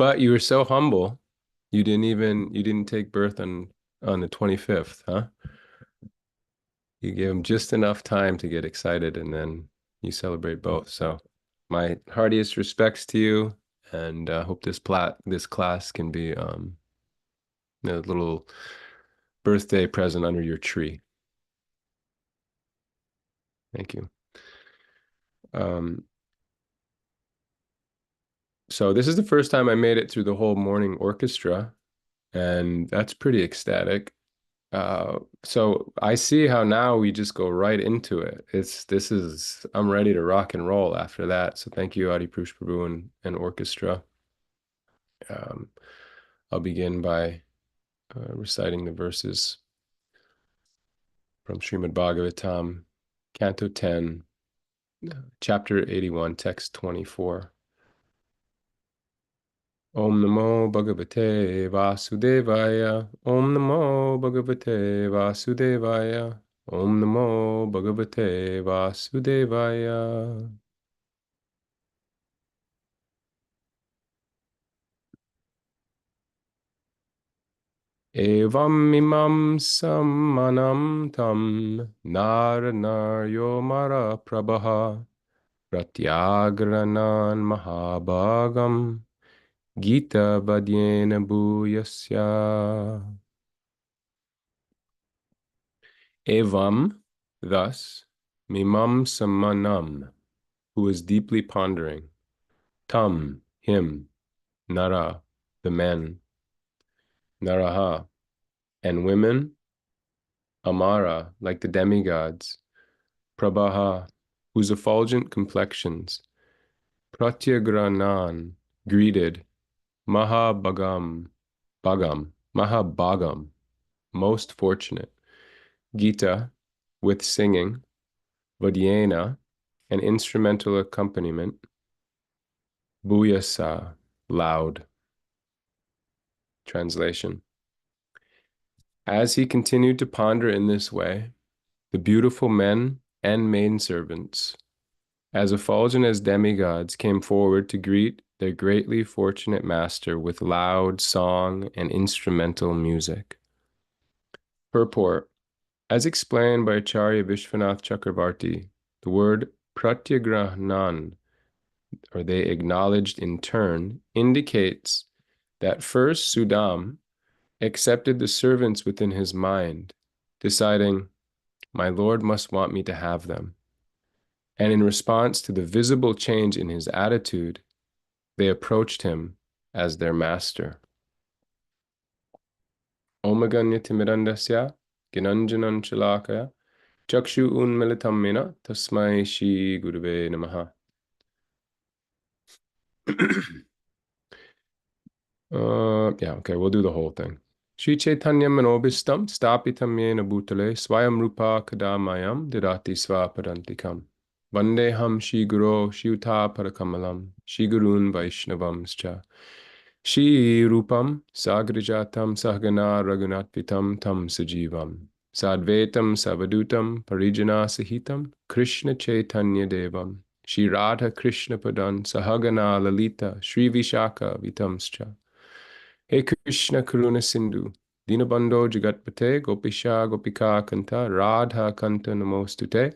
But you were so humble. You didn't take birth on the 25th, huh? You gave him just enough time to get excited and then you celebrate both. So my heartiest respects to you and hope this class can be a little birthday present under your tree. Thank you. Um, so this is the first time I made it through the whole morning orchestra, and that's pretty ecstatic. So I see how now we just go right into it. I'm ready to rock and roll after that. So thank you, Adi Prush Prabhu and orchestra. Um, I'll begin by reciting the verses from Srimad Bhagavatam, Canto 10, Chapter 81, Text 24. Om Namo Bhagavate Vasudevaya. Om Namo Bhagavate Vasudevaya. Om Namo Bhagavate Vasudevaya. Evam imam sammanam tam naryo mara prabha pratyagranan mahabhagam Gita Badyena Bhuyasya. Evam, thus, Mimam Samanam, who is deeply pondering, Tam, him, Nara, the men, Naraha, and women, Amara, like the demigods, Prabhaha, whose effulgent complexions, Pratyagranan, greeted, Mahabhagam, most fortunate, Gita, with singing, Vadyena, an instrumental accompaniment, Bhuyasa, loud. Translation. As he continued to ponder in this way, the beautiful men and maidservants, as effulgent as demigods, came forward to greet their greatly fortunate master with loud song and instrumental music. Purport. As explained by Acharya Vishwanath Chakravarti, the word pratyagrahnan, or they acknowledged in turn, indicates that first Sudam accepted the servants within his mind, deciding, my Lord must want me to have them. And in response to the visible change in his attitude, they approached him as their master. Omaganya Timirandasya, Ginanjanan Chalakaya, Chakshu Unmilitam Mena, Tasmai Shri Guruve Namaha. Yeah, okay, we'll do the whole thing. Shri Chaitanya Manobhistam Stapitam Yena Bhutale Swayam Rupa Kadamayam Didati Svapadantikam Vandeham Shri Guru Shiuta Parakamalam Shri Gurun Vaishnavamscha Shri Rupam Sagrijatam Sahagana Raghunatpitam Tam Sajivam Sadvetam Savadutam Parijana Sahitam Krishna Chaitanya Devam Shri Radha Krishna Padan Sahagana Lalita Shri Vishaka Vitamscha Hey Krishna Karuna Sindhu, Dinabandho Jagatpate, Gopisha Gopika Kanta, Radha Kanta Namostute,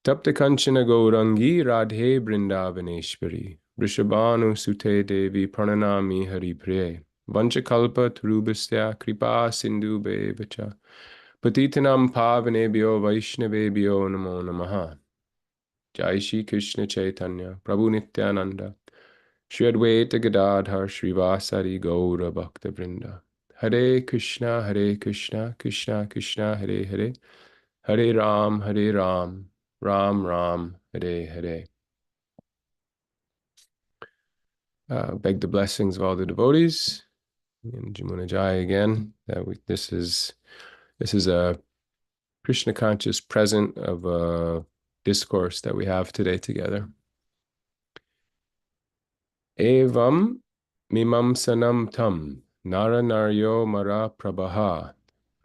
Tapta Kanchana Gaurangi, Radhe Brindavaneshwari, Vrishabhanu Sute Devi Prananami Hari Priye, Vanchakalpa Turubhastya Kripa Sindhu Bevacha, Patitanam Pavanebhyo Vaishnavebhyo Namo Namaha, Jai Shri Krishna Chaitanya, Prabhu Nityananda, Shri Advaita Gadadhar Srivasari Gaura Bhakta Vrinda. Hare Krishna, Krishna Krishna, Hare Hare. Hare Ram, Ram Ram, Hare Hare. Beg the blessings of all the devotees. And Jamuna Jai again. This is a Krishna conscious present of a discourse that we have today together. Evam mimamsanam tam naranaryo mara prabha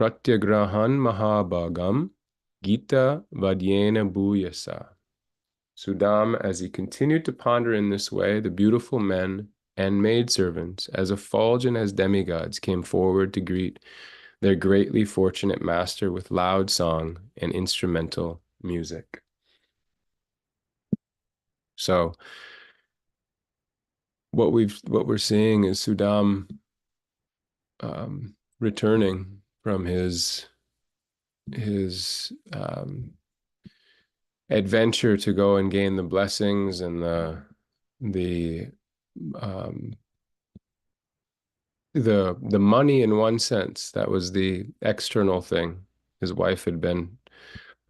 pratyagrahan mahabhagam Gita Vadyena Bhuyasa. Sudam, as he continued to ponder in this way, the beautiful men and maidservants, as effulgent as demigods, came forward to greet their greatly fortunate master with loud song and instrumental music. So what we're seeing is Sudam returning from his adventure to go and gain the blessings and the um, the money in one sense. That was the external thing. His wife had been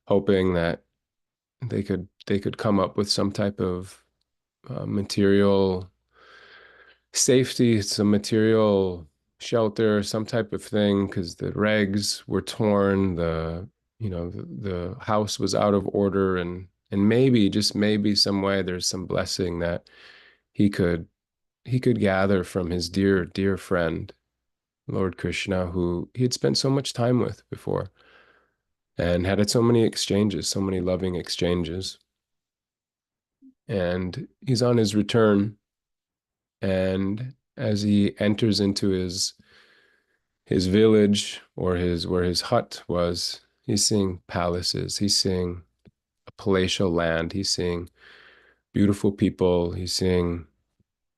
hoping that they could come up with some type of material safety, some material shelter, some type of thing, because the regs were torn, the house was out of order, and maybe, just maybe, some way there's some blessing that he could he could gather from his dear, dear friend, Lord Krishna, who he had spent so much time with before and had so many exchanges, so many loving exchanges. And he's on his return, and as he enters into his village, or his where his hut was, he's seeing palaces, he's seeing a palatial land, he's seeing beautiful people, he's seeing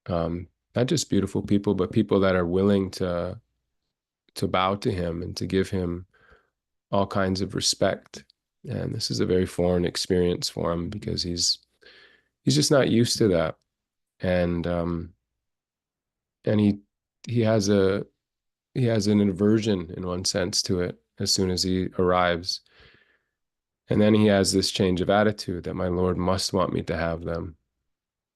not just beautiful people, but people that are willing to bow to him and to give him all kinds of respect. And this is a very foreign experience for him, because he's just not used to that. And he has a he has an aversion in one sense to it as soon as he arrives. And then he has this change of attitude that my Lord must want me to have them.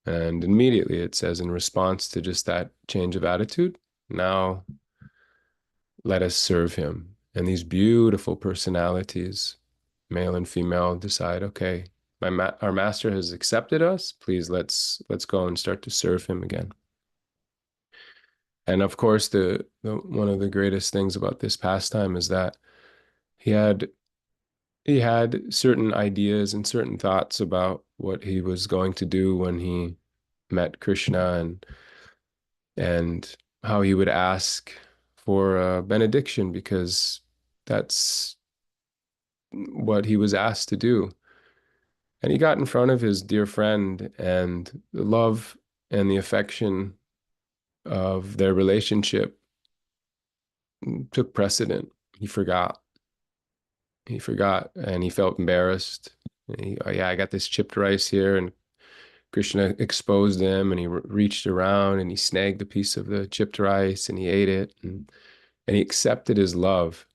And immediately it says, in response to just that change of attitude, now let us serve him. And these beautiful personalities, male and female, decide, okay, our master has accepted us. Please, let's go and start to serve him again. And of course, the one of the greatest things about this pastime is that he had he had certain ideas and certain thoughts about what he was going to do when he met Krishna, and how he would ask for a benediction, because that's what he was asked to do. And he got in front of his dear friend, and the love and the affection of their relationship took precedent. He forgot. He forgot, and he felt embarrassed. Oh yeah, I got this chipped rice here, and Krishna exposed him, and he reached around and he snagged a piece of the chipped rice and he ate it, and he accepted his love.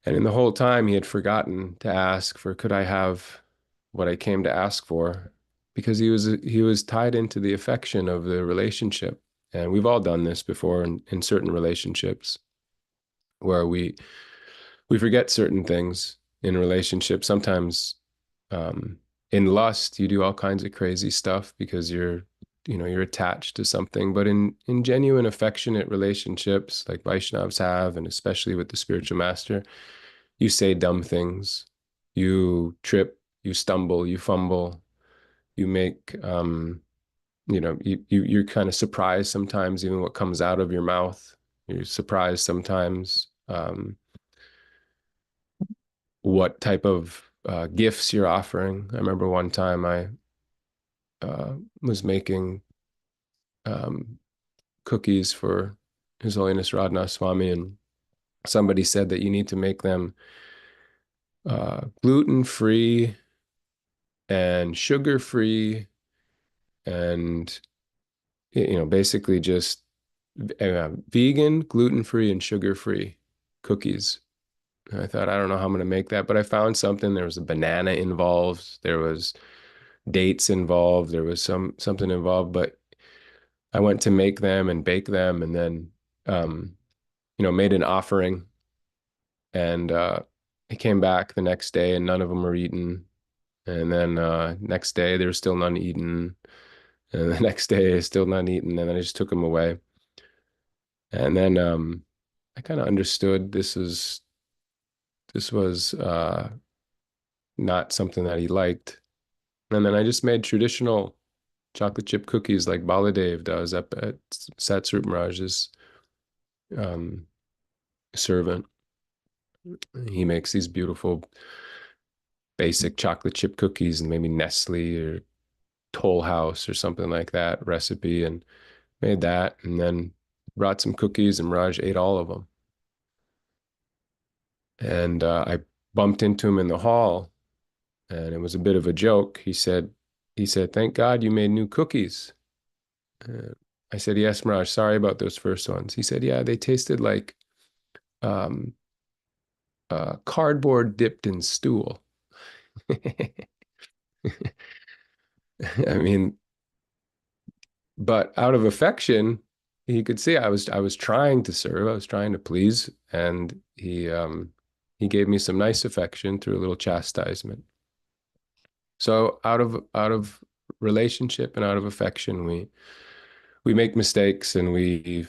And in the whole time, he had forgotten to ask for, could I have what I came to ask for? Because he was tied into the affection of the relationship. And we've all done this before in certain relationships, where we forget certain things in relationships. Sometimes um, in lust, you do all kinds of crazy stuff because you're attached to something. But in genuine affectionate relationships, like Vaishnavas have, and especially with the spiritual master, you say dumb things, you trip, you stumble, you fumble, you make you're kind of surprised sometimes, even what comes out of your mouth. You're surprised sometimes what type of gifts you're offering. I remember one time I was making um, cookies for His Holiness Radhanath Swami, and somebody said that you need to make them gluten-free and sugar-free, and basically just vegan, gluten-free, and sugar-free cookies. And I thought, I don't know how I'm going to make that, but I found something. There was a banana involved, there was dates involved, there was something involved, but I went to make them and bake them, and then made an offering, and I came back the next day and none of them were eaten. And then next day there was still none eaten. And the next day still none eaten. And then I just took them away. And then I kind of understood this was not something that he liked. And then I just made chocolate chip cookies like Baladev does at Satsrup Maharaj's um, servant. He makes these beautiful basic chocolate chip cookies and maybe Nestle or Toll House or something like that recipe, and made that and then brought some cookies and Raj ate all of them. And I bumped into him in the hall and it was a bit of a joke. He said, thank God you made new cookies. Uh, I said, yes, Mirage, sorry about those first ones. He said, yeah, they tasted like um, cardboard dipped in stool. I mean, but out of affection, he could see I was trying to serve, I was trying to please, and he gave me some nice affection through a little chastisement. So out of relationship and out of affection, we make mistakes and we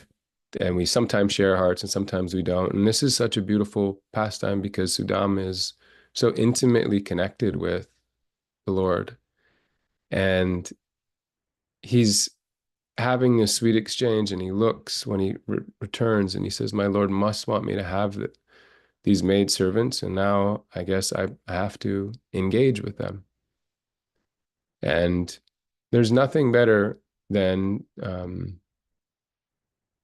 sometimes share hearts and sometimes we don't. And this is such a beautiful pastime because Sudam is so intimately connected with the Lord. And he's having this sweet exchange and he looks when he returns and he says, my Lord must want me to have these maid servants. And now I guess I have to engage with them. And there's nothing better than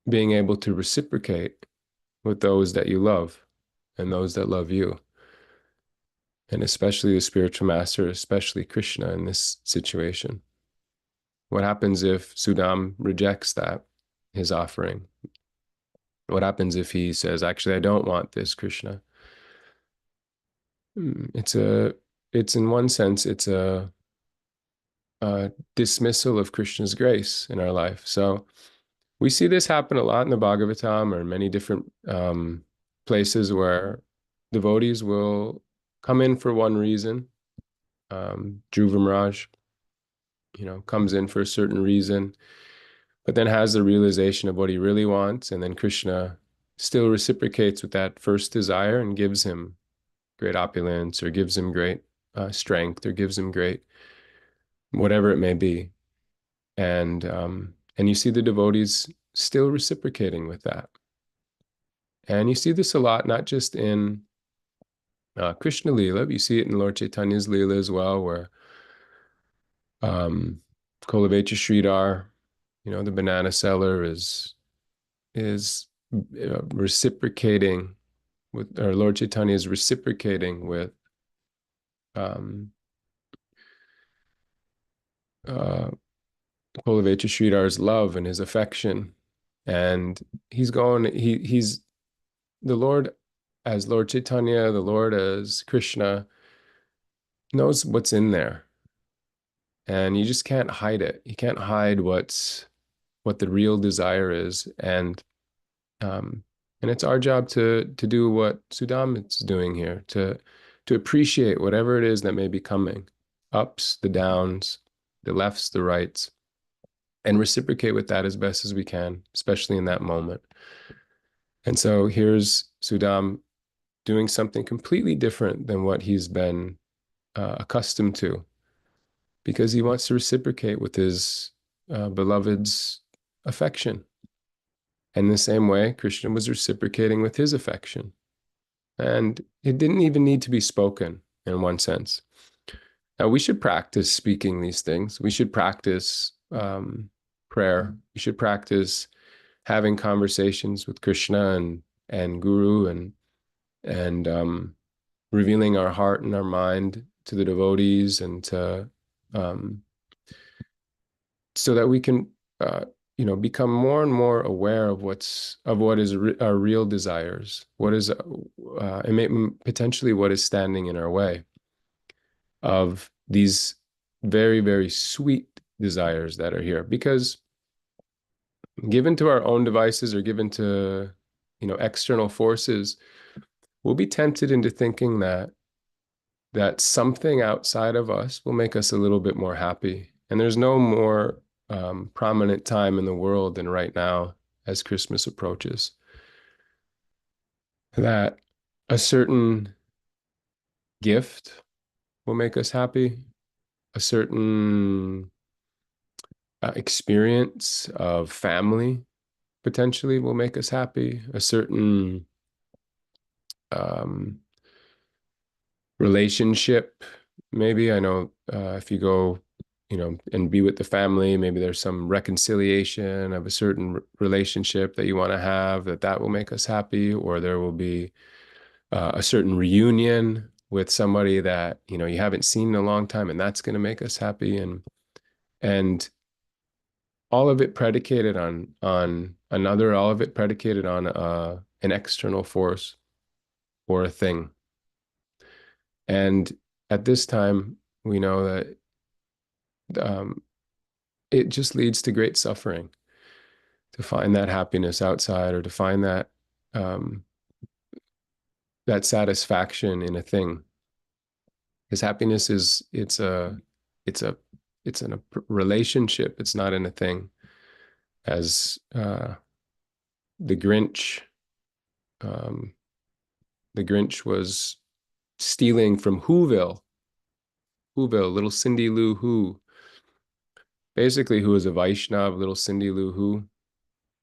being able to reciprocate with those that you love and those that love you. And especially the spiritual master, especially Krishna in this situation. What happens if Sudam rejects that, his offering? What happens if he says, actually, I don't want this, Krishna? It's a, it's in one sense, it's a dismissal of Krishna's grace in our life. So we see this happen a lot in the Bhagavatam or many different places where devotees will come in for one reason. Dhruva Maharaj, comes in for a certain reason, but then has the realization of what he really wants, and then Krishna still reciprocates with that first desire and gives him great opulence or gives him great strength or gives him great whatever it may be. And you see the devotees still reciprocating with that. And you see this a lot, not just in Krishna Leela, but you see it in Lord Chaitanya's Leela as well, where Kolavecha Sridhar, the banana seller, is reciprocating with, or Lord Chaitanya is reciprocating with um, uh, Kolavecha Sridhar's love and his affection, and he's the Lord as Lord Chaitanya, the Lord as Krishna knows what's in there, and you just can't hide it. You can't hide what the real desire is, um, and it's our job to do what Sudam is doing here, to appreciate whatever it is that may be coming, ups, the downs, the lefts, the rights, and reciprocate with that as best as we can, especially in that moment. And so here's Sudam doing something completely different than what he's been accustomed to, because he wants to reciprocate with his beloved's affection. And the same way, Krishna was reciprocating with his affection. And it didn't even need to be spoken in one sense. Now, we should practice speaking these things. We should practice prayer. We should practice having conversations with Krishna and Guru and revealing our heart and our mind to the devotees and to so that we can become more and more aware of what is our real desires, what is and potentially what is standing in our way of these very, very sweet desires that are here. Because given to our own devices or given to external forces, we'll be tempted into thinking that something outside of us will make us a little bit more happy. And there's no more prominent time in the world than right now as Christmas approaches, that a certain gift will make us happy, a certain experience of family potentially will make us happy. A certain um, relationship, maybe. I know if you go, and be with the family, maybe there's some reconciliation of a certain relationship that you want to have, that will make us happy, or there will be a certain reunion with somebody that you haven't seen in a long time, and that's going to make us happy, and all of it predicated on another, all of it predicated on an external force or a thing. And at this time, we know that um, it just leads to great suffering to find that happiness outside, or to find um, that satisfaction in a thing. Because happiness is it's a it's in a relationship. It's not in a thing. As the Grinch, um, the Grinch was stealing from Whoville, little Cindy Lou Who, basically, who was a Vaishnav, little Cindy Lou Who.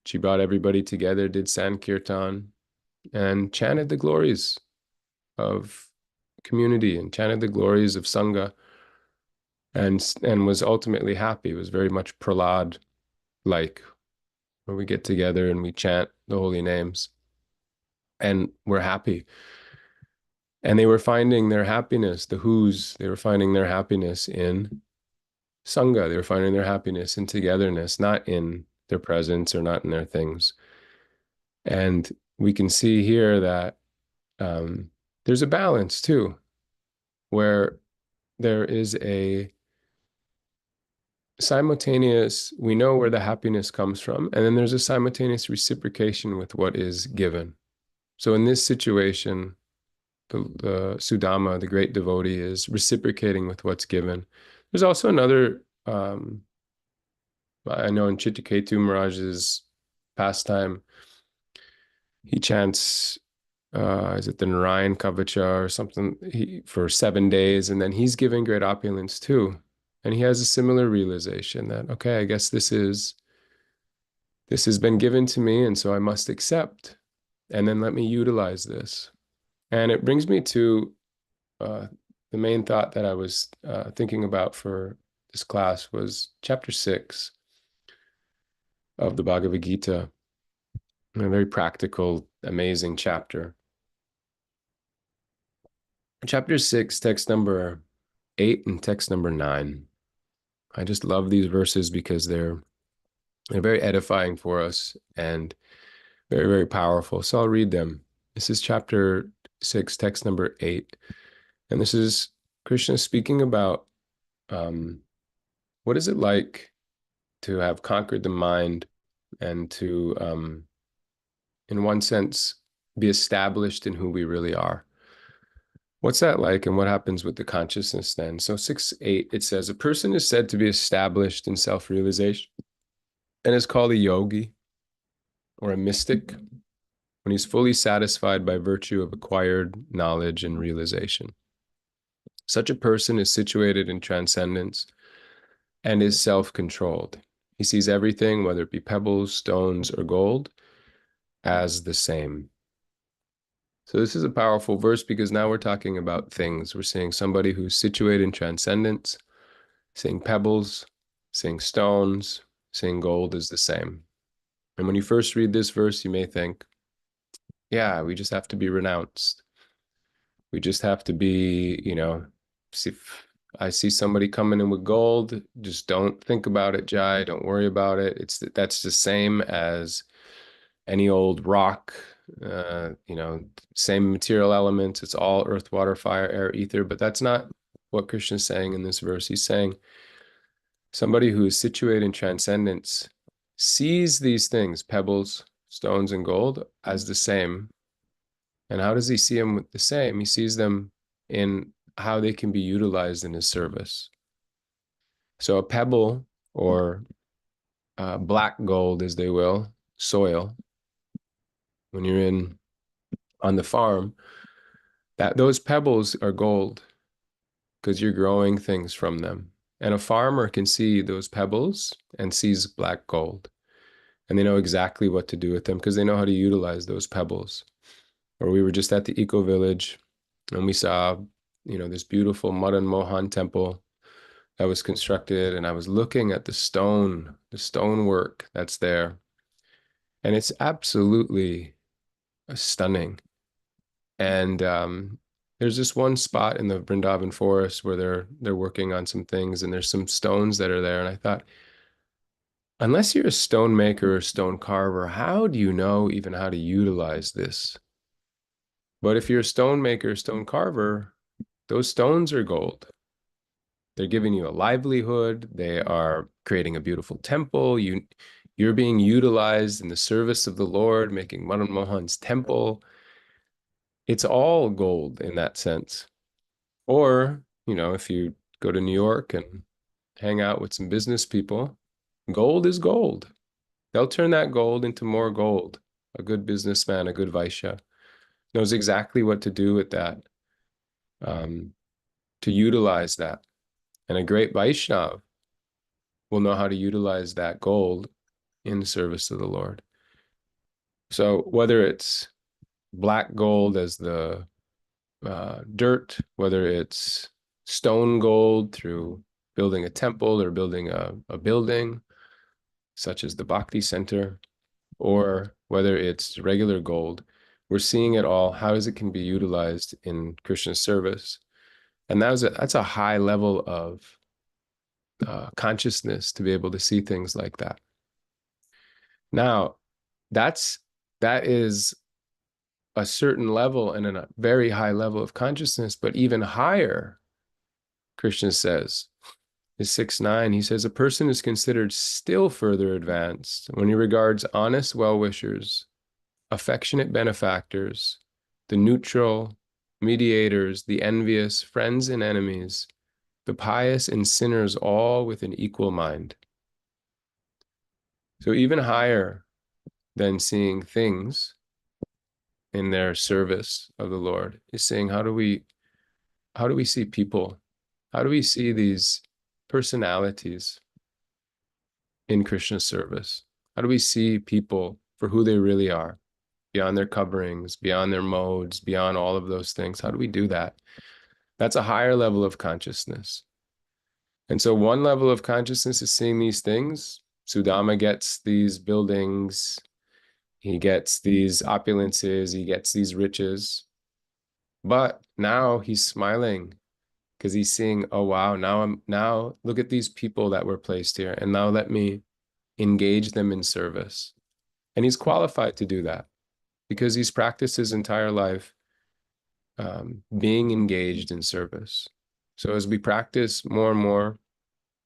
She brought everybody together, did Sankirtan, and chanted the glories of community and chanted the glories of Sangha, and was ultimately happy. It was very much Prahlad like, where we get together and we chant the holy names and we're happy. And they were finding their happiness, the Who's, they were finding their happiness in Sangha. They were finding their happiness in togetherness, not in their presence or not in their things. And we can see here that there's a balance too, where there is a simultaneous, we know where the happiness comes from, and then there's a simultaneous reciprocation with what is given. So in this situation, the Sudama, the great devotee, is reciprocating with what's given. There's also another, I know in Chittiketu Maharaj's pastime, he chants, is it the Narayan Kavacha or something, for 7 days, and then he's giving great opulence too. And he has a similar realization that, okay, I guess this has been given to me, and so I must accept, and then let me utilize this. And it brings me to the main thought that I was thinking about for this class was chapter 6 of the Bhagavad Gita, a very practical, amazing chapter. Chapter 6, text number 8 and text number 9. I just love these verses because they're very edifying for us and very, very powerful. So I'll read them. This is chapter 6, text number 8. And this is Krishna speaking about what is it like to have conquered the mind and to, in one sense, be established in who we really are. What's that like, and what happens with the consciousness then? So 6:8, it says, a person is said to be established in self-realization and is called a yogi or a mystic when he's fully satisfied by virtue of acquired knowledge and realization. Such a person is situated in transcendence and is self-controlled. He sees everything, whether it be pebbles, stones, or gold, as the same. So this is a powerful verse because now we're talking about things. We're seeing somebody who's situated in transcendence, seeing pebbles, seeing stones, seeing gold is the same. And when you first read this verse, you may think, yeah, we just have to be renounced. We just have to be, if I see somebody coming in with gold, just don't think about it, Jai. Don't worry about it. That's the same as any old rock, same material elements. It's all earth, water, fire, air, ether. But that's not what Krishna's saying in this verse. He's saying somebody who is situated in transcendence sees these things, pebbles, stones, and gold, as the same. And how does he see them the same? He sees them in how they can be utilized in his service. So a pebble, or black gold, as they will, soil, when you're on the farm, that those pebbles are gold because you're growing things from them. And a farmer can see those pebbles and sees black gold. And they know exactly what to do with them because they know how to utilize those pebbles. Or we were just at the eco village and we saw, this beautiful Madan Mohan temple that was constructed. And I was looking at the stonework that's there. And it's absolutely stunning. And there's this one spot in the Vrindavan forest where they're working on some things, and there's some stones that are there. And I thought, unless you're a stone maker or a stone carver, how do you know even how to utilize this? But if you're a stone maker, stone carver, those stones are gold. They're giving you a livelihood. They are creating a beautiful temple. You're being utilized in the service of the Lord, making Madan Mohan's temple. It's all gold in that sense. Or, if you go to New York and hang out with some business people, gold is gold. They'll turn that gold into more gold. A good businessman, a good Vaishya, knows exactly what to do with that, um, to utilize that. And a great Vaishnav will know how to utilize that gold in the service of the Lord. So whether it's black gold as the dirt, whether it's stone gold through building a temple or building a building, such as the Bhakti Center, or whether it's regular gold, we're seeing it all, how it can be utilized in Krishna's service. And that's a high level of consciousness to be able to see things like that. Now, that is a certain level and a very high level of consciousness, but even higher, Krishna says, is 6.9, he says, a person is considered still further advanced when he regards honest well-wishers, affectionate benefactors, the neutral, mediators, the envious, friends and enemies, the pious and sinners, all with an equal mind. So even higher than seeing things in their service of the Lord is saying, how do we see people? How do we see these personalities in Krishna's service? How do we see people for who they really are, beyond their coverings, beyond their modes, beyond all of those things? How do we do that? That's a higher level of consciousness. And so one level of consciousness is seeing these things. Sudama gets these buildings, he gets these opulences, he gets these riches. But now he's smiling because he's seeing, oh wow, now look at these people that were placed here, and now let me engage them in service. And he's qualified to do that because he's practiced his entire life being engaged in service. So as we practice more and more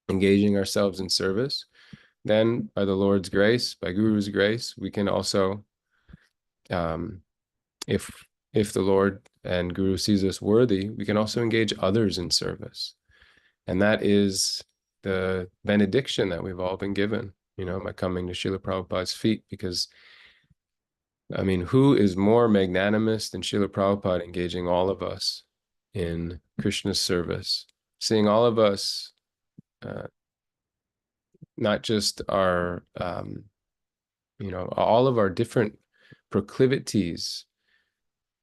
engaging ourselves in service, then by the Lord's grace, by Guru's grace, we can also, if the Lord and Guru sees us worthy, we can also engage others in service. And that is the benediction that we've all been given, by coming to Srila Prabhupada's feet, because who is more magnanimous than Srila Prabhupada engaging all of us in Krishna's service, seeing all of us, not just our, all of our different proclivities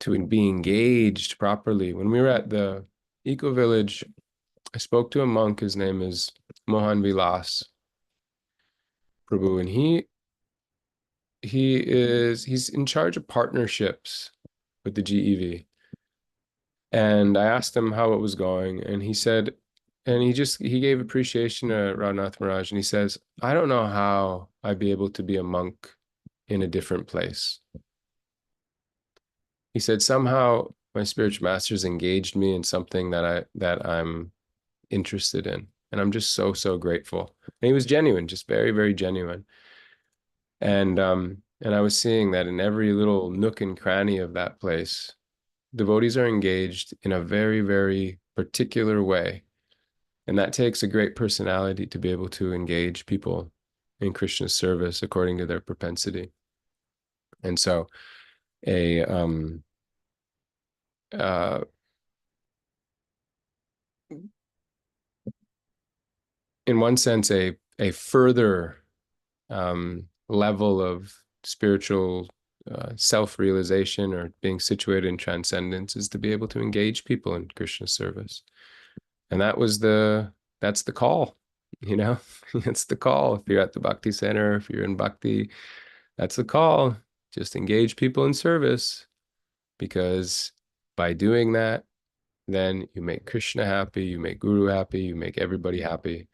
to be engaged properly. When we were at the eco village, I spoke to a monk. His name is Mohan Vilas Prabhu, and he's in charge of partnerships with the GEV. And I asked him how it was going, and he said, and he gave appreciation to Radhanath Maharaj, and he says, I don't know how I'd be able to be a monk in a different place. He said, somehow my spiritual masters engaged me in something that I'm interested in. And I'm just so, so grateful. And he was genuine, just very, very genuine. And I was seeing that in every little nook and cranny of that place, devotees are engaged in a very, very particular way. And that takes a great personality to be able to engage people in Krishna's service according to their propensity. And so a in one sense, a further level of spiritual self-realization or being situated in transcendence is to be able to engage people in Krishna service. And that's the call, you know, it's the call. If you're at the Bhakti Center, if you're in Bhakti, that's the call. Just engage people in service, because by doing that, then you make Krishna happy, you make Guru happy, you make everybody happy.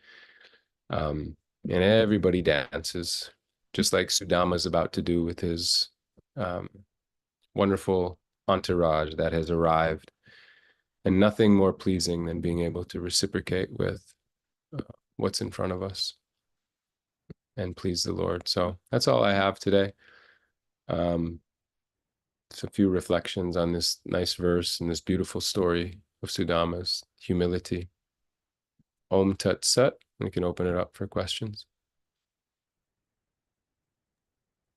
And everybody dances, just like Sudama's about to do with his wonderful entourage that has arrived. And nothing more pleasing than being able to reciprocate with what's in front of us and please the Lord. So that's all I have today. Just a few reflections on this nice verse and this beautiful story of Sudama's humility. Om Tat Sat. We can open it up for questions.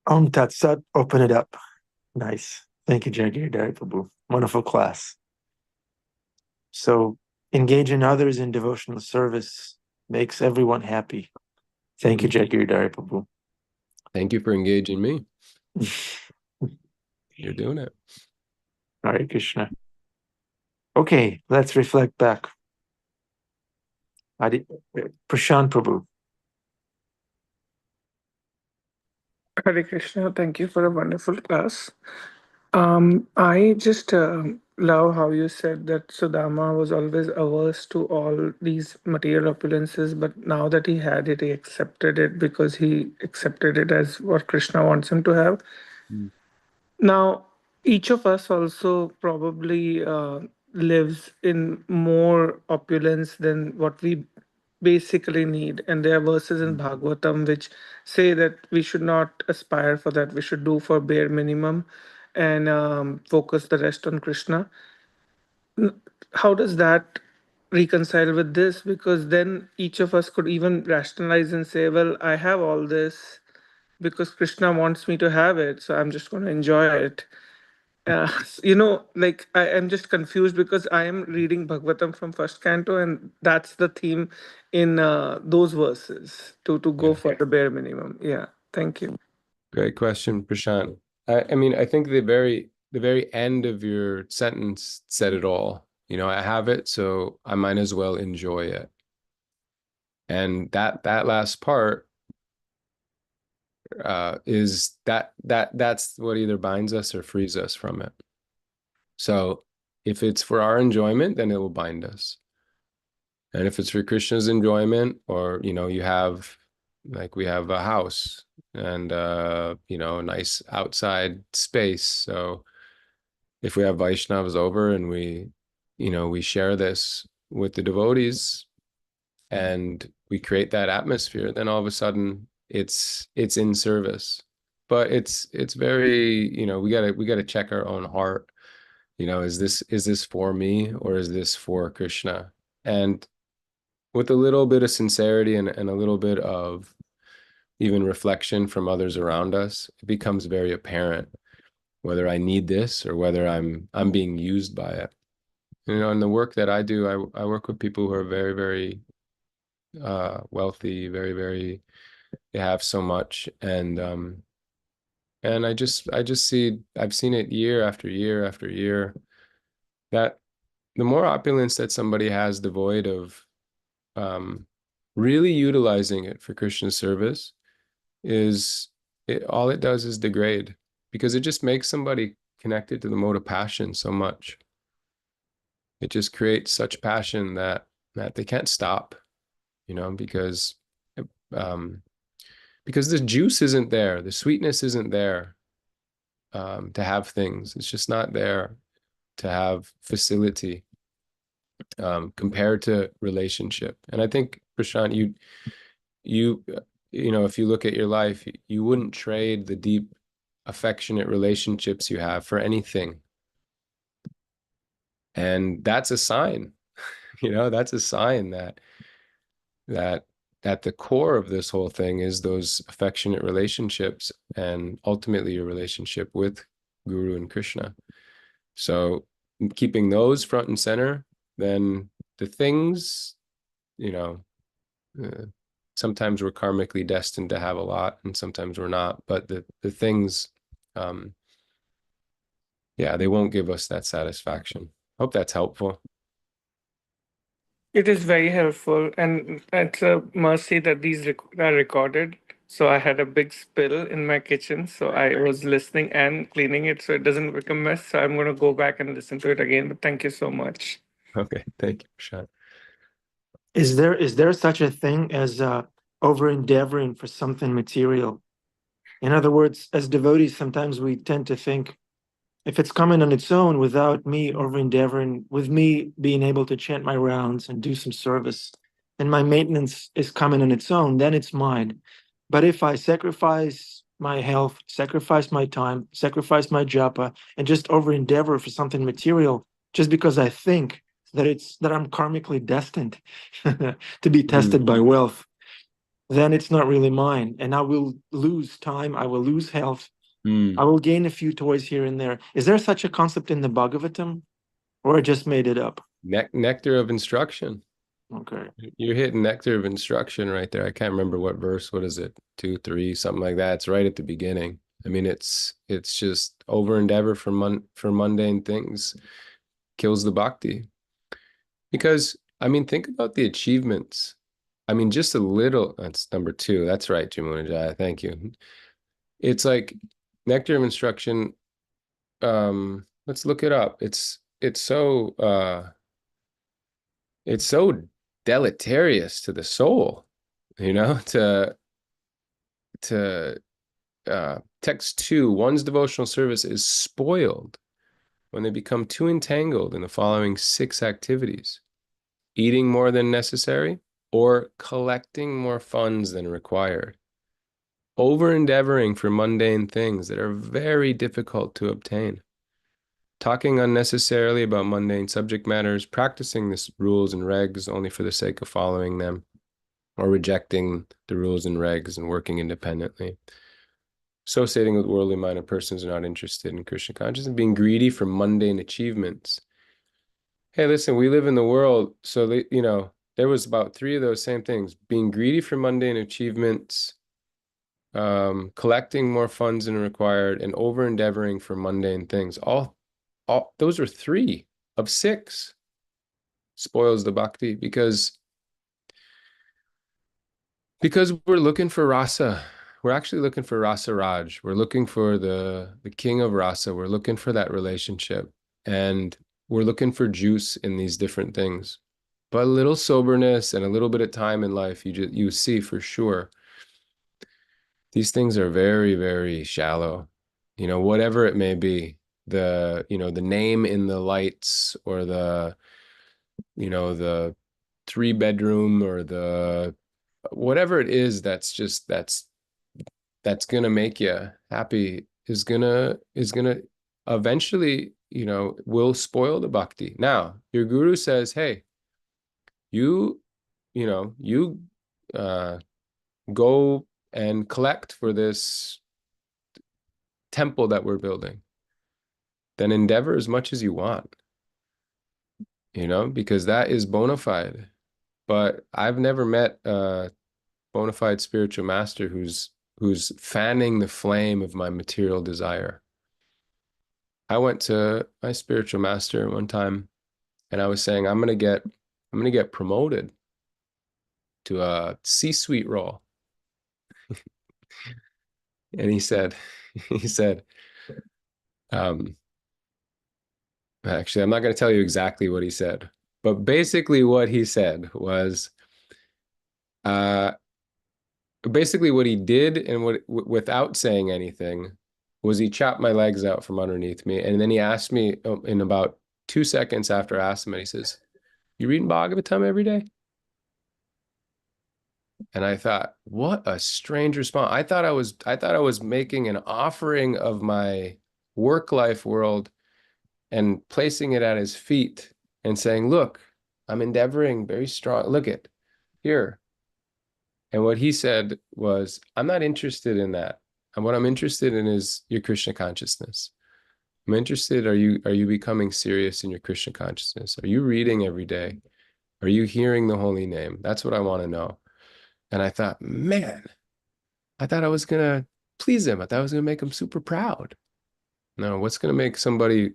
Om Tat Sat, open it up. Nice. Thank you, Jai Giridhari Prabhu. Wonderful class. So engaging others in devotional service makes everyone happy. Thank you, Jai Giridhari Prabhu. Thank you for engaging me. You're doing it. Hare Krishna. Okay, let's reflect back. Prashant Prabhu. Hare Krishna, thank you for a wonderful class. I just love how you said that Sudama was always averse to all these material opulences, but now that he had it, he accepted it because he accepted it as what Krishna wants him to have. Mm. Now, each of us also probably lives in more opulence than what we basically need. And there are verses in Bhagavatam which say that we should not aspire for that. We should do for bare minimum and focus the rest on Krishna. How does that reconcile with this? Because then each of us could even rationalize and say, well, I have all this because Krishna wants me to have it. So I'm just going to enjoy it. Like I am just confused because I am reading Bhagavatam from first canto, and that's the theme in those verses to go Yeah. for the bare minimum. Yeah, thank you. Great question, Prashant. I mean, I think the very end of your sentence said it all. You know, I have it, so I might as well enjoy it. And that last part is that's what either binds us or frees us from it. So if it's for our enjoyment, then it will bind us. And if it's for Krishna's enjoyment, or you have, like, we have a house and a nice outside space. So if we have Vaishnavas over and we share this with the devotees and we create that atmosphere, then all of a sudden it's in service. But it's very, we gotta check our own heart. Is this for me, or is this for Krishna? And with a little bit of sincerity and a little bit of even reflection from others around us, it becomes very apparent whether I need this or whether I'm being used by it. In the work that I do, I work with people who are very, very wealthy, very, very, they have so much. And I just I've seen it year after year after year, that the more opulence that somebody has devoid of really utilizing it for Krishna service, all it does is degrade, because it just makes somebody connected to the mode of passion so much. It just creates such passion that they can't stop, um, because the juice isn't there, the sweetness isn't there, to have things. It's just not there to have facility, compared to relationship. And I think, Prashant, if you look at your life, you wouldn't trade the deep, affectionate relationships you have for anything. And that's a sign, that's a sign that at the core of this whole thing is those affectionate relationships, and ultimately your relationship with Guru and Krishna. So keeping those front and center, then the things, Sometimes we're karmically destined to have a lot, and sometimes we're not. But the things, yeah, they won't give us that satisfaction. Hope that's helpful. It is very helpful, and it's a mercy that these are recorded. So I had a big spill in my kitchen, so I was listening and cleaning it so it doesn't become a mess. So I'm going to go back and listen to it again. But thank you so much. Okay, thank you, Prashant. Is there such a thing as over endeavoring for something material? In other words, as devotees, sometimes we tend to think, if it's coming on its own without me over endeavoring, with me being able to chant my rounds and do some service, and my maintenance is coming on its own, then it's mine. But if I sacrifice my health, sacrifice my time, sacrifice my japa, and just over endeavor for something material, just because I think that I'm karmically destined to be tested by wealth, then it's not really mine. And I will lose time, I will lose health, I will gain a few toys here and there. Is there such a concept in the Bhagavatam, or I just made it up? Nectar of instruction. Okay. You're hitting nectar of instruction right there. I can't remember what verse. What is it? 2, 3, something like that. It's right at the beginning. I mean, it's just over endeavor for mundane things kills the bhakti. Because I mean, think about the achievements. I mean, just a little. That's number 2. That's right, Jamunajaya. Thank you. It's like nectar of instruction. Let's look it up. It's so deleterious to the soul, to text 2, one's devotional service is spoiled when they become too entangled in the following 6 activities: eating more than necessary, or collecting more funds than required, over endeavoring for mundane things that are very difficult to obtain, talking unnecessarily about mundane subject matters, practicing the rules and regs only for the sake of following them, or rejecting the rules and regs and working independently. Associating with worldly minded persons who are not interested in Krishna consciousness, being greedy for mundane achievements. Hey, listen, we live in the world, so there was about 3 of those same things: being greedy for mundane achievements, collecting more funds than required, and over endeavoring for mundane things. All those are 3 of 6. Spoils the bhakti because we're looking for rasa. We're actually looking for rasa raj. We're looking for the king of rasa. We're looking for that relationship, and we're looking for juice in these different things. But a little soberness and a little bit of time in life, you see for sure these things are very, very shallow. Whatever it may be, the name in the lights, or the 3-bedroom, or the whatever it is that's gonna make you happy is gonna eventually, will spoil the bhakti. Now, your guru says, hey, you uh, go and collect for this temple that we're building. Then endeavor as much as you want, because that is bona fide. But I've never met a bona fide spiritual master who's fanning the flame of my material desire. I went to my spiritual master one time, and I was saying, I'm gonna get promoted to a C-suite role. And he said, um, actually, I'm not going to tell you exactly what he said, but basically what he said was, basically what he did, and without saying anything, was he chopped my legs out from underneath me. And then he asked me, in about 2 seconds after I asked him, and he says, you reading Bhagavatam every day? And I thought, what a strange response. I thought I was making an offering of my work life world and placing it at his feet and saying, look, I'm endeavoring very strong. Look at here. And what he said was, I'm not interested in that. And what I'm interested in is your Krishna consciousness. I'm interested, are you becoming serious in your Krishna consciousness? Are you reading every day? Are you hearing the holy name? That's what I want to know. And I thought, man, I thought I was gonna please him. I thought I was gonna make him super proud. No, what's gonna make somebody,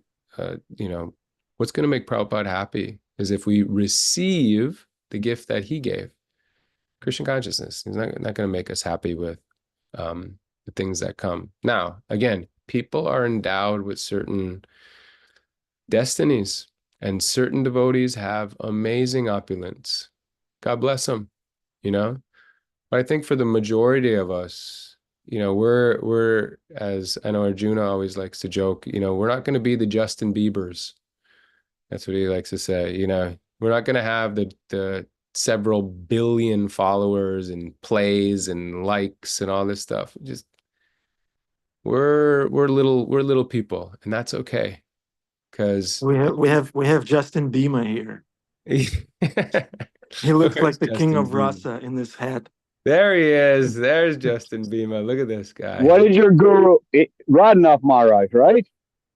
what's gonna make Prabhupada happy is if we receive the gift that he gave, Krishna consciousness. He's not gonna make us happy with the things that come. Now, again, people are endowed with certain destinies, and certain devotees have amazing opulence. God bless them, you know. But I think for the majority of us, we're as I know Arjuna always likes to joke, we're not going to be the Justin Biebers. That's what he likes to say. We're not going to have the several billion followers and plays and likes and all this stuff. Just we're little people, and that's okay because we have Justin Bima here. He looks where's like the king Justin of Bieber? rasa in this hat. There he is. There's Justin Bieber. Look at this What guy. did your guru, Radhanath Maharaj, right?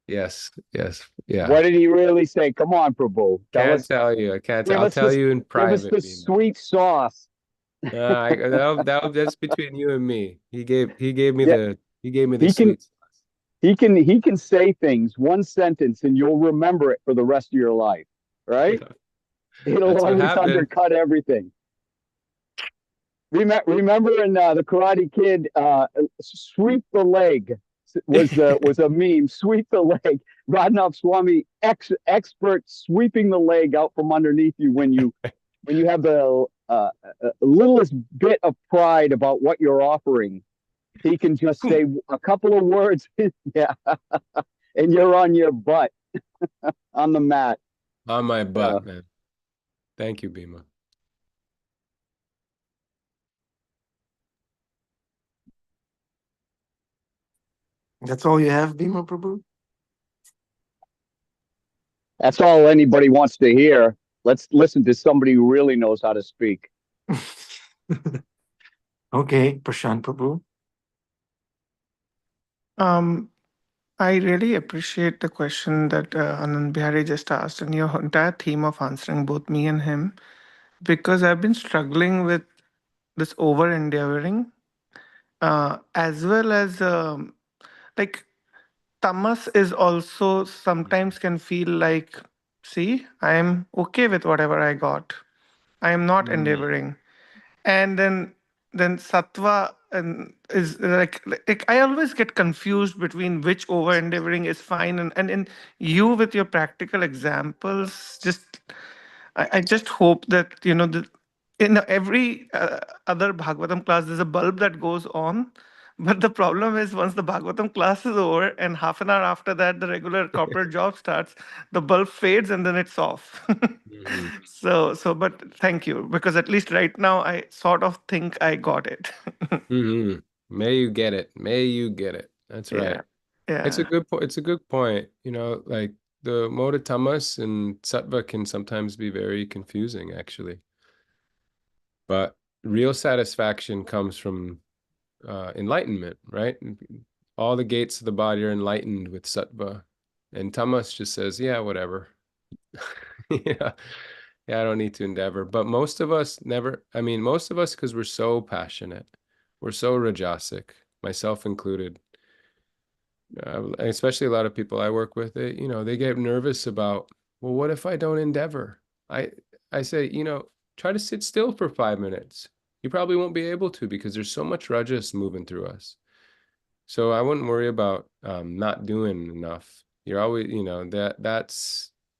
Yes, yes, yeah. What did he really say? Come on, Prabhu. Tell Can't us, tell you. I can't tell. give I'll us tell this, you in give us private, the Bieber. sweet sauce. That's between you and me. Yeah, He gave me the he can sweet sauce. he can say things, one sentence, and you'll remember it for the rest of your life, right? It'll That's what always happened. undercut everything. Remember in the Karate Kid, sweep the leg was a meme. Sweep the leg. Radhanath Swami, expert sweeping the leg out from underneath you when you have the littlest bit of pride about what you're offering. He can just say a couple of words, yeah, and you're on your butt on the mat. On my Uh, butt, man. Thank you, Bima. That's all you have, Bima Prabhu? that's all anybody wants to hear. Let's listen to somebody who really knows how to speak. Okay, Prashant Prabhu. I really appreciate the question that Anand Bihari just asked and your entire theme of answering both me and him, because I've been struggling with this over endeavoring, as well as like tamas is also sometimes can feel like, see, I am okay with whatever I got. I am not Mm. endeavoring. And then sattva and is like I always get confused between which over endeavoring is fine, and in you with your practical examples, just I just hope that in every other Bhagavatam class there's a bulb that goes on, but the problem is once the Bhagavatam class is over and half an hour after that the regular corporate job starts, the bulb fades and then it's off. Mhm. But thank you, because at least right now I sort of think I got it. Mhm. May you get it. May you get it. That's Yeah. right. It's a Yeah. good point. It's a good point. Like the mode of tamas and sattva can sometimes be very confusing, actually. But real satisfaction comes from enlightenment, right? All the gates of the body are enlightened with sattva, and tamas just says, "Yeah, whatever." Yeah, yeah, I don't need to endeavor. But most of us never. I mean, most of us, because we're so passionate, we're so rajasic, myself included. Especially a lot of people I work with, they get nervous about, well, what if I don't endeavor? I I say, try to sit still for 5 minutes. You probably won't be able to because there's so much rajas moving through us. So I wouldn't worry about not doing enough. You're always,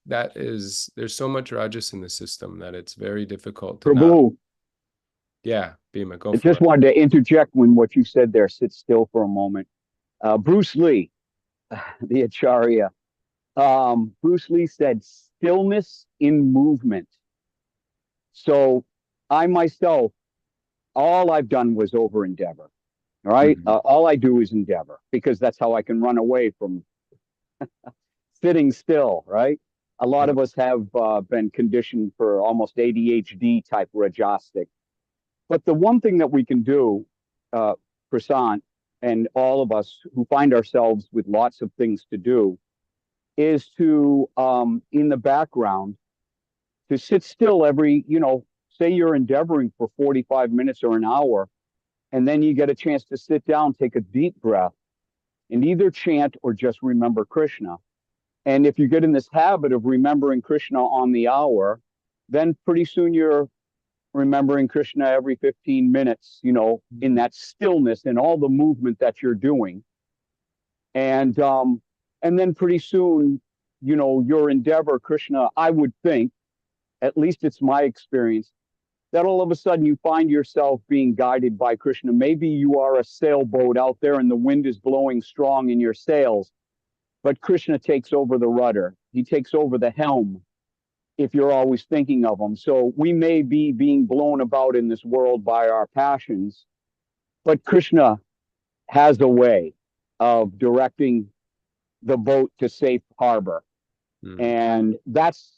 there's so much rajas in the system that it's very difficult to not. Prabhu, Yeah, Bhima, go I for just it. wanted to interject when what you said there. Sit still for a moment. Bruce Lee, the Acharya. Bruce Lee said, "Stillness in movement." So I myself, all I've done was over endeavor. All right, Mhm. all I do is endeavor because that's how I can run away from sitting still. Right. A lot Yep. of us have been conditioned for almost ADHD type rajastic. But the one thing that we can do, uh, Prasant, and all of us who find ourselves with lots of things to do, in the background, to sit still every, say you're endeavoring for 45 minutes or an hour, and then you get a chance to sit down, take a deep breath, and either chant or just remember Krishna. And if you get in this habit of remembering Krishna on the hour, then pretty soon you're remembering Krishna every 15 minutes, you know, in that stillness and all the movement that you're doing. And then pretty soon, you know, your endeavor, Krishna, I would think, at least it's my experience, that all of a sudden you find yourself being guided by Krishna. Maybe you are a sailboat out there and the wind is blowing strong in your sails, but Krishna takes over the rudder. He takes over the helm if you're always thinking of him. So we may be being blown about in this world by our passions, but Krishna has a way of directing the boat to safe harbor. And that's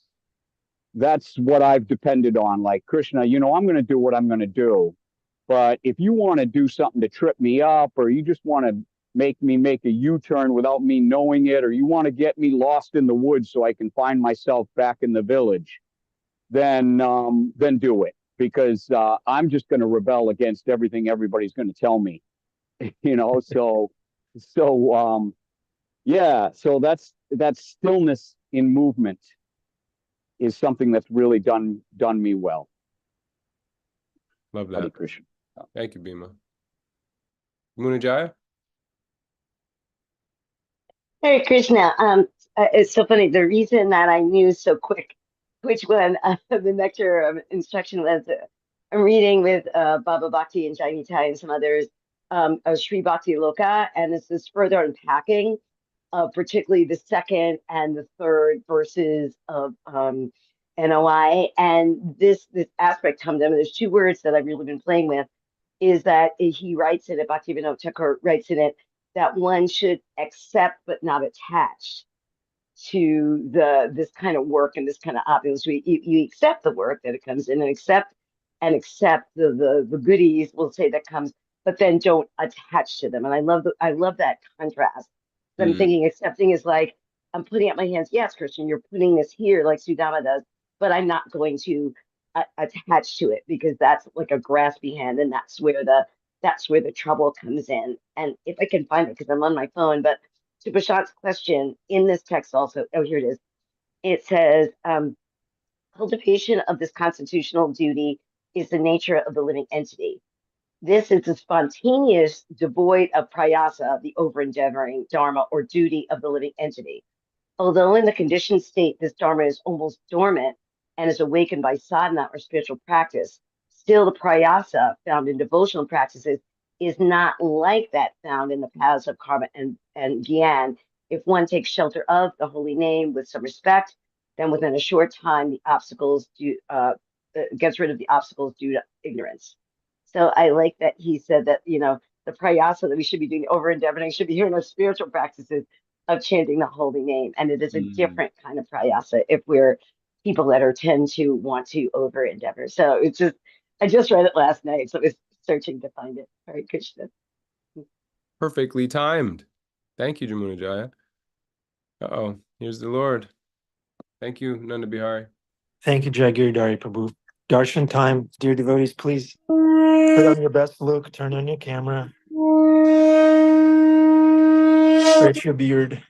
what I've depended on. Like, Krishna, you know, I'm going to do what I'm going to do. But if you want to do something to trip me up, or you just want to make me make a U-turn without me knowing it, or you want to get me lost in the woods so I can find myself back in the village, then do it. Because I'm just going to rebel against everything everybody's going to tell me. You know, so yeah, so that stillness in movement is something that's really done me well. Love Hare that. Krishna. Thank you, Bhima. Munajaya? Hare Krishna. It's so funny. The reason that I knew so quick which one the nectar of instruction was, I'm reading with Baba Bhakti and Jai Giridhari and some others of Sri Bhakti Loka, and this is further unpacking particularly the second and the third verses of NOI. And this aspect comes in. There's two words that I've really been playing with, is that he writes in it, Bhaktivinoda Thakur writes in it, that one should accept but not attach to this kind of work and this kind of opulence. You accept the work that it comes in and accept the goodies, we'll say, that comes, but then don't attach to them. And I love that contrast. I'm thinking accepting is like, I'm putting up my hands. Yes, Christian, you're putting this here like Sudama does, but I'm not going to attach to it, because that's like a graspy hand, and that's where the trouble comes in. And if I can find it, because I'm on my phone, but to Prashant's question in this text also, oh, here it is. It says, cultivation of this constitutional duty is the nature of the living entity. This is the spontaneous, devoid of prayasa, the over-endeavoring dharma or duty of the living entity. Although in the conditioned state, this dharma is almost dormant and is awakened by sadhana or spiritual practice, still the prayasa found in devotional practices is not like that found in the paths of karma and gyan. If one takes shelter of the holy name with some respect, then within a short time, the obstacles gets rid of the obstacles due to ignorance. So I like that he said that, you know, the prayasa that we should be doing over endeavoring should be here in our spiritual practices of chanting the holy name. And it is a different kind of prayasa if we're people that tend to want to over endeavor. So it's just, I just read it last night, so I was searching to find it. Hare Krishna. Perfectly timed. Thank you, Jamuna Jaya. Uh-oh, here's the Lord. Thank you, Nanda Bihari. Thank you, Jai Giridhari Prabhu. Darshan time, dear devotees, please put on your best look, turn on your camera, stretch your beard.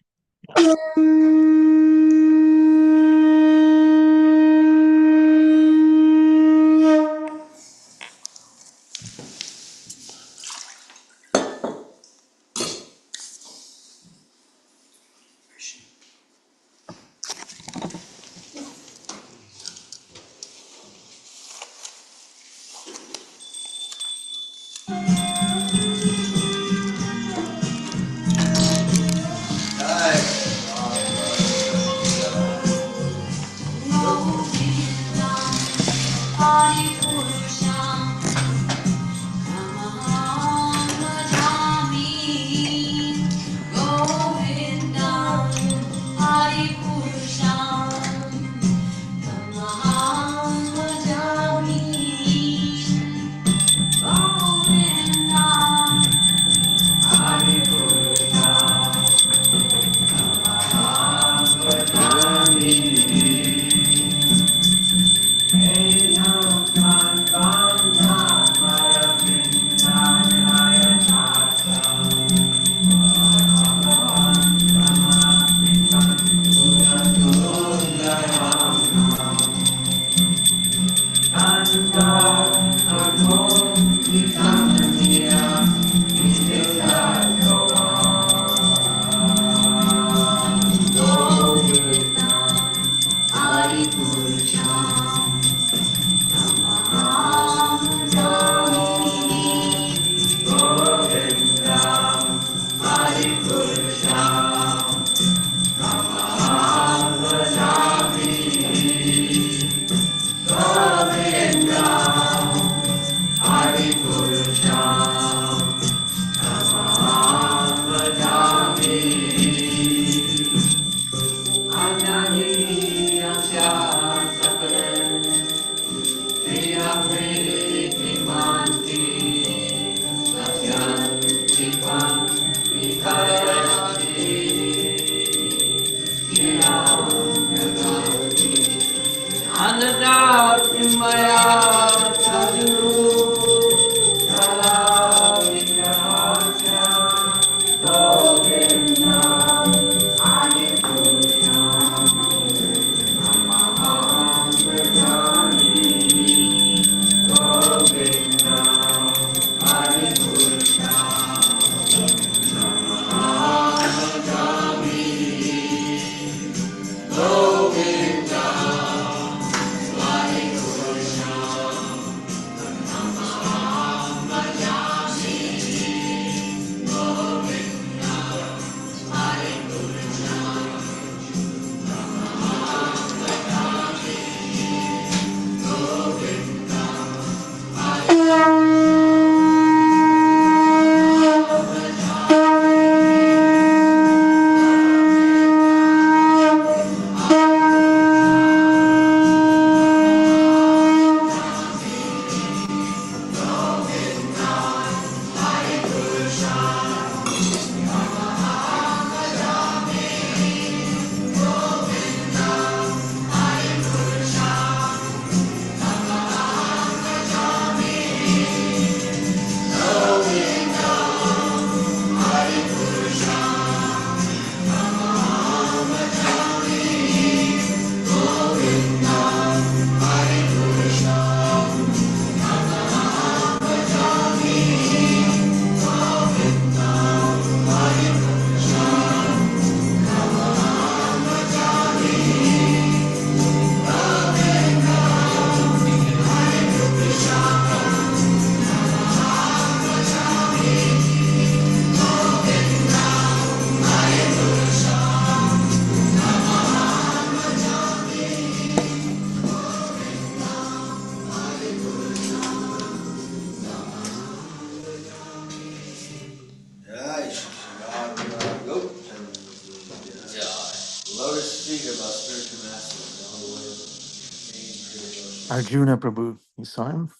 Arjuna Prabhu. You saw him?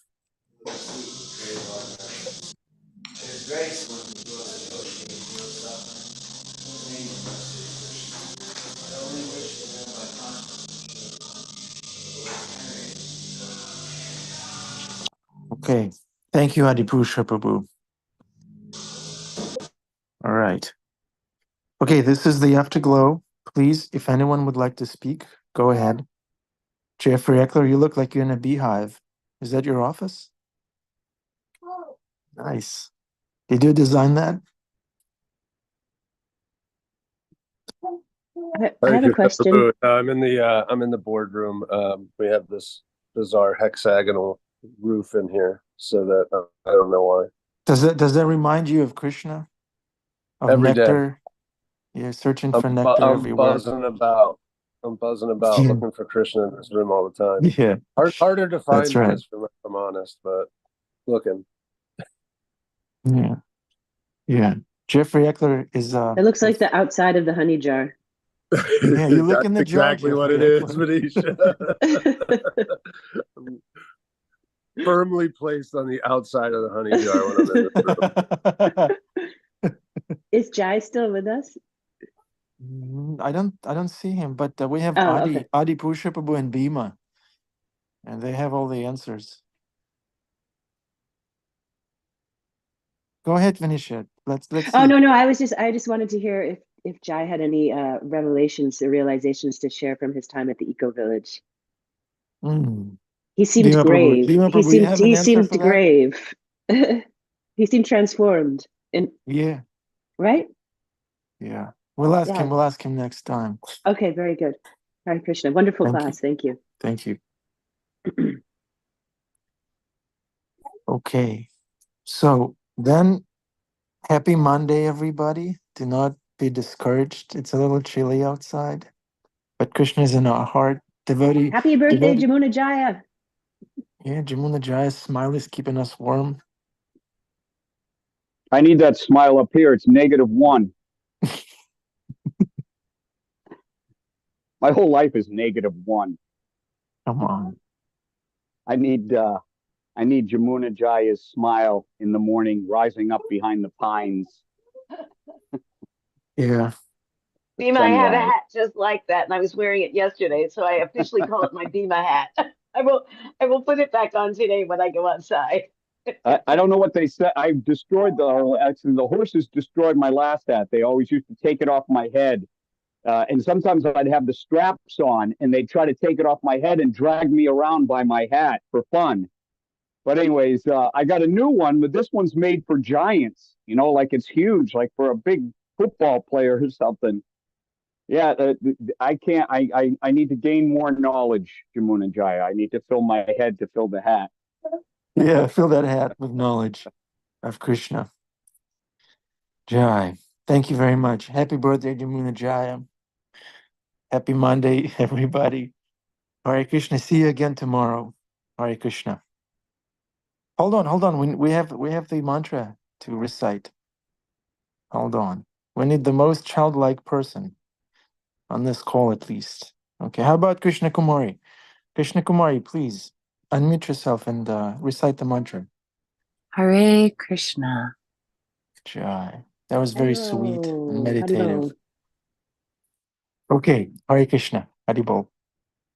Okay. Thank you, Adipusha Prabhu. All right. Okay, this is the Afterglow. Please, if anyone would like to speak, go ahead. Jeffrey Eckler, you look like you're in a beehive. Is that your office? Nice. Did you design that? I have a question. I'm in the boardroom. We have this bizarre hexagonal roof in here, so that I don't know why. Does that remind you of Krishna? Of Every day. nectar? You're searching for nectar I'm everywhere. buzzing about. I'm buzzing about looking for Krishna in this room all the time. Yeah, Harder to find that's in right. this room, if I'm honest, but looking. Yeah, yeah. Jeffrey Eckler is It looks like the outside of the honey jar. yeah, you look in the That's jar, exactly what it Jeffrey is, Manisha. Firmly placed on the outside of the honey jar when I'm in this room. Is Jai still with us? I don't see him, but we have Oh, okay. Adi Pushaprabhu and Bhima, and they have all the answers. Go ahead, finish it. Let's see. Oh no, I just wanted to hear if Jai had any revelations or realizations to share from his time at the Eco Village. Mm. He seemed grave. Bhima Prabhu, you have an He answer seemed for that? grave. He seemed transformed. Yeah, Right? yeah. We'll ask Yeah. him. We'll ask him next time. Okay, very good. Hare Krishna. Wonderful Thank class. Thank you. Thank you. Okay, so then, happy Monday, everybody. Do not be discouraged. It's a little chilly outside, but Krishna is in our heart. Devotee. Happy birthday, Jamuna Jaya. Yeah, Jamuna Jaya's smile is keeping us warm. I need that smile up here. It's -1. My whole life is -1. Come on. I need Jamuna Jaya's smile in the morning, rising up behind the pines. Yeah. Bhima, I have a hat just like that, and I was wearing it yesterday, so I officially call it my Bhima hat. I will put it back on today when I go outside. I don't know what they said. I destroyed the horses destroyed my last hat. They always used to take it off my head. And sometimes I'd have the straps on and they'd try to take it off my head and drag me around by my hat for fun. But anyways, I got a new one, but this one's made for giants, like it's huge, like for a big football player or something. Yeah, I can't, I need to gain more knowledge, Jamuna Jaya. I need to fill my head to fill the hat. Yeah, fill that hat with knowledge of Krishna. Jai. Thank you very much. Happy birthday, Jamuna Jaya. Happy Monday, everybody. Hare Krishna. See you again tomorrow. Hare Krishna. Hold on. We have the mantra to recite. Hold on. We need the most childlike person on this call, at least. Okay. How about Krishna Kumari? Krishna Kumari, please unmute yourself and recite the mantra. Hare Krishna. Jai. That was very sweet and Haribol, meditative. Haribol. Okay. Hare Krishna. Haribol.